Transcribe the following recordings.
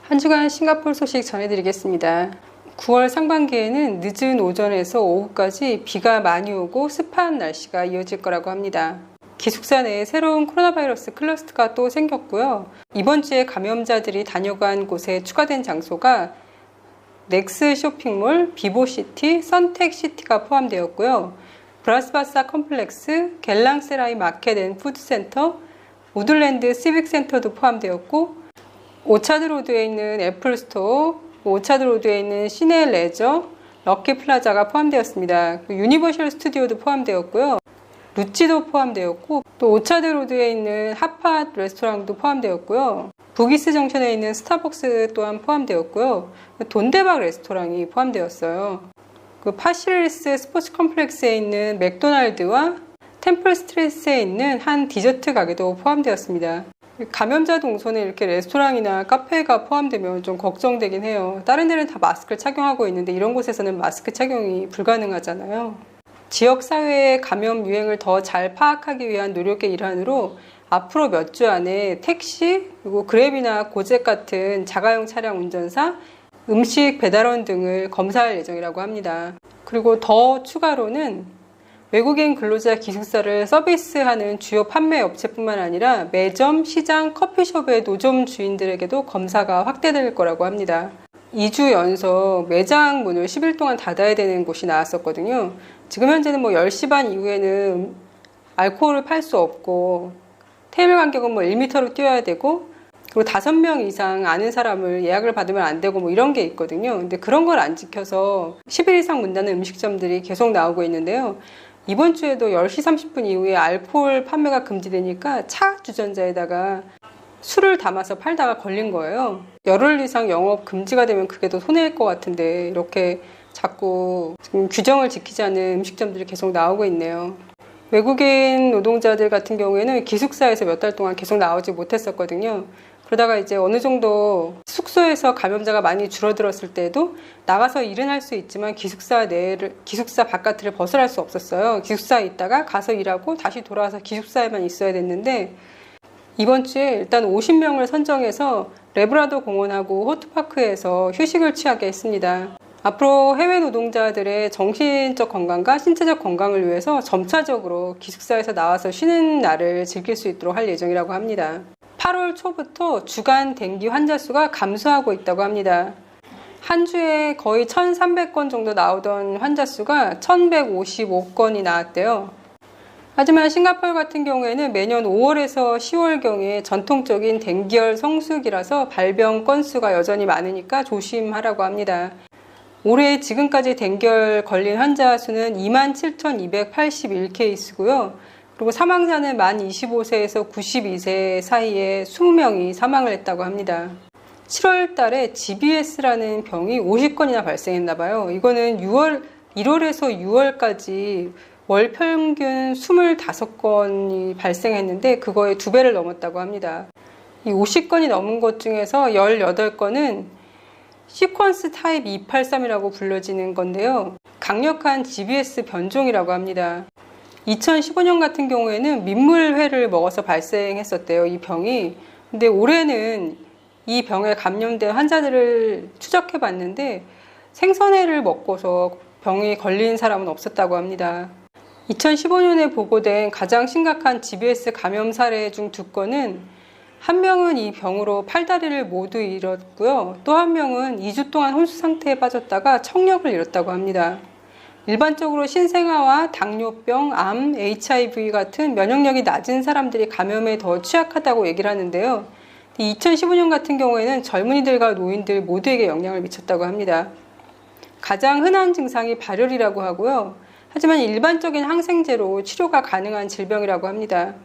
한 주간 싱가포르 소식 전해드리겠습니다. 9월 상반기에는 늦은 오전에서 오후까지 비가 많이 오고 습한 날씨가 이어질 거라고 합니다. 기숙사 내에 새로운 코로나 바이러스 클러스터가 또 생겼고요. 이번 주에 감염자들이 다녀간 곳에 추가된 장소가 넥스 쇼핑몰, 비보시티, 선택시티가 포함되었고요. 브라스바사 컴플렉스, 갤랑세라이 마켓 앤 푸드센터, 우들랜드 시빅센터도 포함되었고, 오차드로드에 있는 애플스토어, 오차드로드에 있는 시내 레저, 럭키플라자가 포함되었습니다. 유니버셜 스튜디오도 포함되었고요. 루치도 포함되었고, 또 오차드로드에 있는 핫팟 레스토랑도 포함되었고요. 부기스 정션에 있는 스타벅스 또한 포함되었고요. 돈데박 레스토랑이 포함되었어요. 파시리스 스포츠 컴플렉스에 있는 맥도날드와 템플 스트리트에 있는 한 디저트 가게도 포함되었습니다. 감염자 동선에 이렇게 레스토랑이나 카페가 포함되면 좀 걱정되긴 해요. 다른 데는 다 마스크를 착용하고 있는데 이런 곳에서는 마스크 착용이 불가능하잖아요. 지역사회의 감염 유행을 더 잘 파악하기 위한 노력의 일환으로 앞으로 몇 주 안에 택시, 그리고 그랩이나 고잭 같은 자가용 차량 운전사, 음식 배달원 등을 검사할 예정이라고 합니다. 그리고 더 추가로는 외국인 근로자 기숙사를 서비스하는 주요 판매 업체뿐만 아니라 매점, 시장, 커피숍의 노점 주인들에게도 검사가 확대될 거라고 합니다. 2주 연속 매장 문을 10일 동안 닫아야 되는 곳이 나왔었거든요. 지금 현재는 10시 반 이후에는 알코올을 팔 수 없고 테이블 간격은 1m로 뛰어야 되고, 그리고 5명 이상 아는 사람을 예약을 받으면 안 되고 이런 게 있거든요. 근데 그런 걸 안 지켜서 10일 이상 문 닫는 음식점들이 계속 나오고 있는데요. 이번 주에도 10시 30분 이후에 알코올 판매가 금지되니까 차 주전자에다가 술을 담아서 팔다가 걸린 거예요. 열흘 이상 영업 금지가 되면 그게 더 손해일 것 같은데 이렇게 자꾸 지금 규정을 지키지 않는 음식점들이 계속 나오고 있네요. 외국인 노동자들 같은 경우에는 기숙사에서 몇 달 동안 계속 나오지 못했었거든요. 그러다가 이제 어느 정도 숙소에서 감염자가 많이 줄어들었을 때도 나가서 일은 할 수 있지만 기숙사 바깥을 벗어날 수 없었어요. 기숙사에 있다가 가서 일하고 다시 돌아와서 기숙사에만 있어야 됐는데, 이번 주에 일단 50명을 선정해서 레브라도 공원하고 호트파크에서 휴식을 취하게 했습니다. 앞으로 해외 노동자들의 정신적 건강과 신체적 건강을 위해서 점차적으로 기숙사에서 나와서 쉬는 날을 즐길 수 있도록 할 예정이라고 합니다. 8월 초부터 주간 댕기 환자 수가 감소하고 있다고 합니다. 한 주에 거의 1,300건 정도 나오던 환자 수가 1,155건이 나왔대요. 하지만 싱가포르 같은 경우에는 매년 5월에서 10월경에 전통적인 댕기열 성수기라서 발병 건수가 여전히 많으니까 조심하라고 합니다. 올해 지금까지 댕기열 걸린 환자 수는 27,281케이스고요. 그리고 사망자는 만 25세에서 92세 사이에 20명이 사망을 했다고 합니다. 7월 달에 GBS라는 병이 50건이나 발생했나 봐요. 이거는 1월에서 6월까지 월 평균 25건이 발생했는데 그거의 2배를 넘었다고 합니다. 이 50건이 넘은 것 중에서 18건은 시퀀스 타입 283이라고 불려지는 건데요. 강력한 GBS 변종이라고 합니다. 2015년 같은 경우에는 민물회를 먹어서 발생했었대요, 이 병이. 근데 올해는 이 병에 감염된 환자들을 추적해 봤는데 생선회를 먹고서 병이 걸린 사람은 없었다고 합니다. 2015년에 보고된 가장 심각한 GBS 감염 사례 중 2건은 한 명은 이 병으로 팔다리를 모두 잃었고요. 또 한 명은 2주 동안 혼수 상태에 빠졌다가 청력을 잃었다고 합니다. 일반적으로 신생아와 당뇨병, 암, HIV 같은 면역력이 낮은 사람들이 감염에 더 취약하다고 얘기를 하는데요. 2015년 같은 경우에는 젊은이들과 노인들 모두에게 영향을 미쳤다고 합니다. 가장 흔한 증상이 발열이라고 하고요. 하지만 일반적인 항생제로 치료가 가능한 질병이라고 합니다.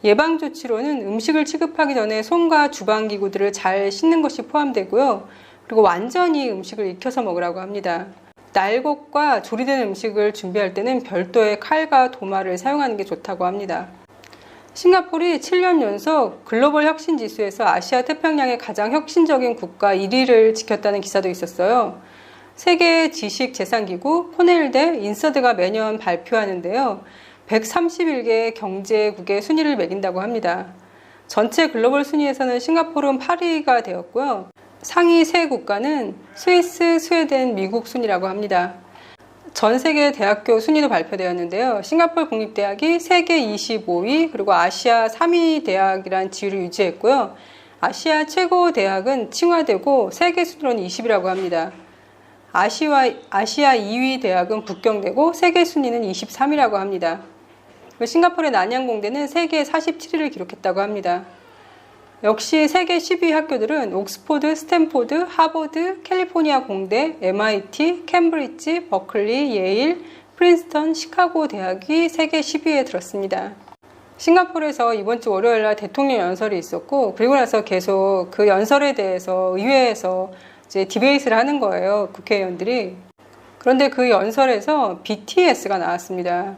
예방조치로는 음식을 취급하기 전에 손과 주방기구들을 잘 씻는 것이 포함되고요. 그리고 완전히 음식을 익혀서 먹으라고 합니다. 날것과 조리된 음식을 준비할 때는 별도의 칼과 도마를 사용하는 게 좋다고 합니다. 싱가포르이 7년 연속 글로벌 혁신 지수에서 아시아 태평양의 가장 혁신적인 국가 1위를 지켰다는 기사도 있었어요. 세계 지식재산기구 코넬대 인서드가 매년 발표하는데요. 131개 경제국의 순위를 매긴다고 합니다. 전체 글로벌 순위에서는 싱가포르는 8위가 되었고요. 상위 세 국가는 스위스, 스웨덴, 미국 순이라고 합니다. 전 세계 대학교 순위도 발표되었는데요. 싱가포르 국립대학이 세계 25위, 그리고 아시아 3위 대학이란 지위를 유지했고요. 아시아 최고 대학은 칭화대고 세계 순위로는 20위라고 합니다. 아시아 2위 대학은 북경대고 세계 순위는 23위라고 합니다. 싱가포르의 난양공대는 세계 47위를 기록했다고 합니다. 역시 세계 10위 학교들은 옥스포드, 스탠포드, 하버드, 캘리포니아 공대, MIT, 캠브리지, 버클리, 예일, 프린스턴, 시카고 대학이 세계 10위에 들었습니다. 싱가포르에서 이번 주 월요일 날 대통령 연설이 있었고, 그리고 나서 계속 그 연설에 대해서 의회에서 이제 디베이트를 하는 거예요, 국회의원들이. 그런데 그 연설에서 BTS가 나왔습니다.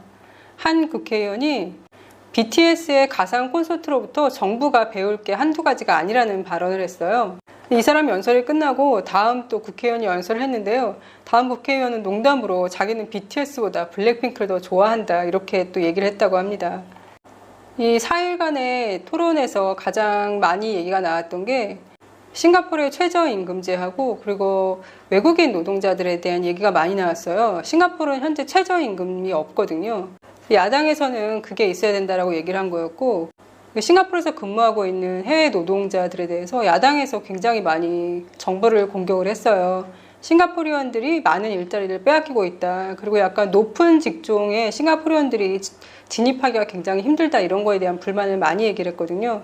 한 국회의원이 BTS의 가상 콘서트로부터 정부가 배울 게 한두 가지가 아니라는 발언을 했어요. 이 사람 연설이 끝나고 다음 또 국회의원이 연설을 했는데요. 다음 국회의원은 농담으로 자기는 BTS보다 블랙핑크를 더 좋아한다, 이렇게 또 얘기를 했다고 합니다. 이 4일간의 토론에서 가장 많이 얘기가 나왔던 게 싱가포르의 최저임금제하고 그리고 외국인 노동자들에 대한 얘기가 많이 나왔어요. 싱가포르는 현재 최저임금이 없거든요. 야당에서는 그게 있어야 된다라고 얘기를 한 거였고, 싱가포르에서 근무하고 있는 해외 노동자들에 대해서 야당에서 굉장히 많이 정부를 공격을 했어요. 싱가포르원들이 많은 일자리를 빼앗기고 있다. 그리고 약간 높은 직종에 싱가포르원들이 진입하기가 굉장히 힘들다, 이런 거에 대한 불만을 많이 얘기를 했거든요.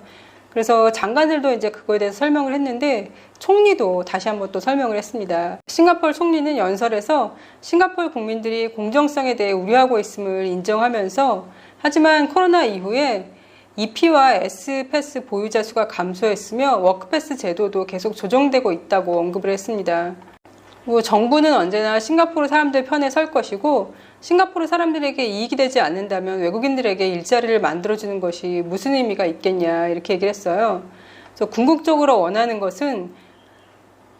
그래서 장관들도 이제 그거에 대해서 설명을 했는데, 총리도 다시 한번 또 설명을 했습니다. 싱가포르 총리는 연설에서 싱가포르 국민들이 공정성에 대해 우려하고 있음을 인정하면서, 하지만 코로나 이후에 EP와 S패스 보유자 수가 감소했으며 워크패스 제도도 계속 조정되고 있다고 언급을 했습니다. 정부는 언제나 싱가포르 사람들 편에 설 것이고, 싱가포르 사람들에게 이익이 되지 않는다면 외국인들에게 일자리를 만들어주는 것이 무슨 의미가 있겠냐, 이렇게 얘기를 했어요. 그래서 궁극적으로 원하는 것은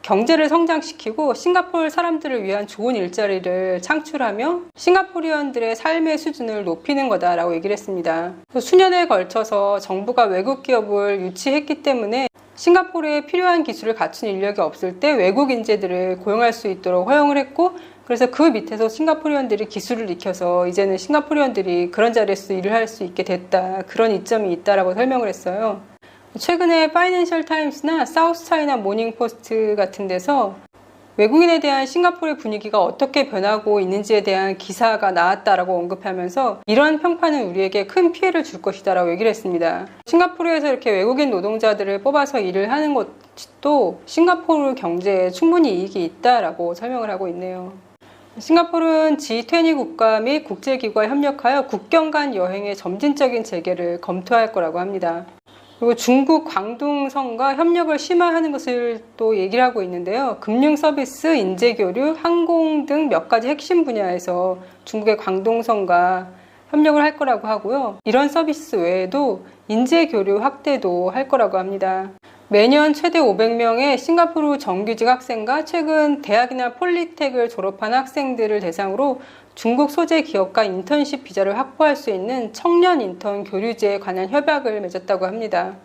경제를 성장시키고 싱가포르 사람들을 위한 좋은 일자리를 창출하며 싱가포르인들의 삶의 수준을 높이는 거다라고 얘기를 했습니다. 수년에 걸쳐서 정부가 외국 기업을 유치했기 때문에 싱가포르에 필요한 기술을 갖춘 인력이 없을 때 외국 인재들을 고용할 수 있도록 허용을 했고, 그래서 그 밑에서 싱가포르인들이 기술을 익혀서 이제는 싱가포르인들이 그런 자리에서 일을 할 수 있게 됐다, 그런 이점이 있다라고 설명을 했어요. 최근에 파이낸셜 타임스나 사우스 차이나 모닝 포스트 같은 데서 외국인에 대한 싱가포르의 분위기가 어떻게 변하고 있는지에 대한 기사가 나왔다라고 언급하면서 이런 평판은 우리에게 큰 피해를 줄 것이다 라고 얘기를 했습니다. 싱가포르에서 이렇게 외국인 노동자들을 뽑아서 일을 하는 것도 싱가포르 경제에 충분히 이익이 있다라고 설명을 하고 있네요. 싱가포르는 G20 국가 및 국제기구와 협력하여 국경 간 여행의 점진적인 재개를 검토할 거라고 합니다. 그리고 중국 광둥성과 협력을 심화하는 것을 또 얘기를 하고 있는데요. 금융 서비스, 인재교류, 항공 등 몇 가지 핵심 분야에서 중국의 광둥성과 협력을 할 거라고 하고요. 이런 서비스 외에도 인재교류 확대도 할 거라고 합니다. 매년 최대 500명의 싱가포르 정규직 학생과 최근 대학이나 폴리텍을 졸업한 학생들을 대상으로 중국 소재 기업과 인턴십 비자를 확보할 수 있는 청년 인턴 교류제에 관한 협약을 맺었다고 합니다.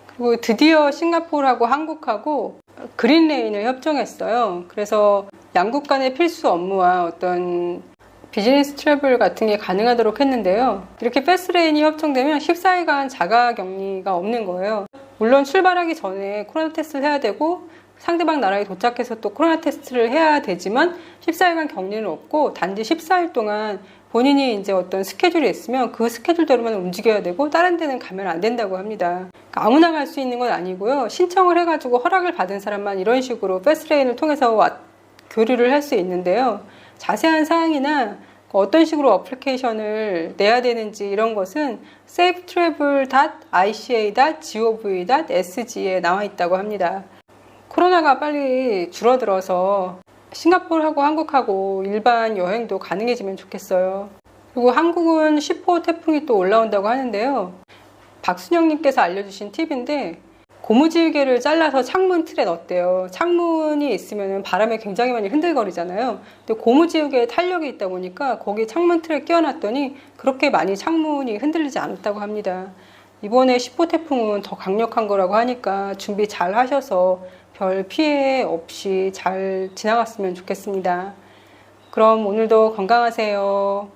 그리고 드디어 싱가포르하고 한국하고 그린레인을 협정했어요. 그래서 양국 간의 필수 업무와 어떤 비즈니스 트래블 같은 게 가능하도록 했는데요. 이렇게 패스트레인이 협정되면 14일간 자가격리가 없는 거예요. 물론 출발하기 전에 코로나 테스트를 해야 되고 상대방 나라에 도착해서 또 코로나 테스트를 해야 되지만 14일간 격리는 없고 단지 14일 동안 본인이 이제 어떤 스케줄이 있으면 그 스케줄대로만 움직여야 되고 다른 데는 가면 안 된다고 합니다. 그러니까 아무나 갈 수 있는 건 아니고요. 신청을 해가지고 허락을 받은 사람만 이런 식으로 패스트레인을 통해서 교류를 할 수 있는데요. 자세한 사항이나 어떤 식으로 어플리케이션을 내야 되는지 이런 것은 safetravel.ica.gov.sg에 나와 있다고 합니다. 코로나가 빨리 줄어들어서 싱가포르하고 한국하고 일반 여행도 가능해지면 좋겠어요. 그리고 한국은 10호 태풍이 또 올라온다고 하는데요. 박순영님께서 알려주신 팁인데 고무줄개를 잘라서 창문 틀에 넣었대요. 창문이 있으면 바람에 굉장히 많이 흔들거리잖아요. 근데 고무줄개에 탄력이 있다 보니까 거기 창문 틀에 끼워놨더니 그렇게 많이 창문이 흔들리지 않았다고 합니다. 이번에 10호 태풍은 더 강력한 거라고 하니까 준비 잘 하셔서 별 피해 없이 잘 지나갔으면 좋겠습니다. 그럼 오늘도 건강하세요.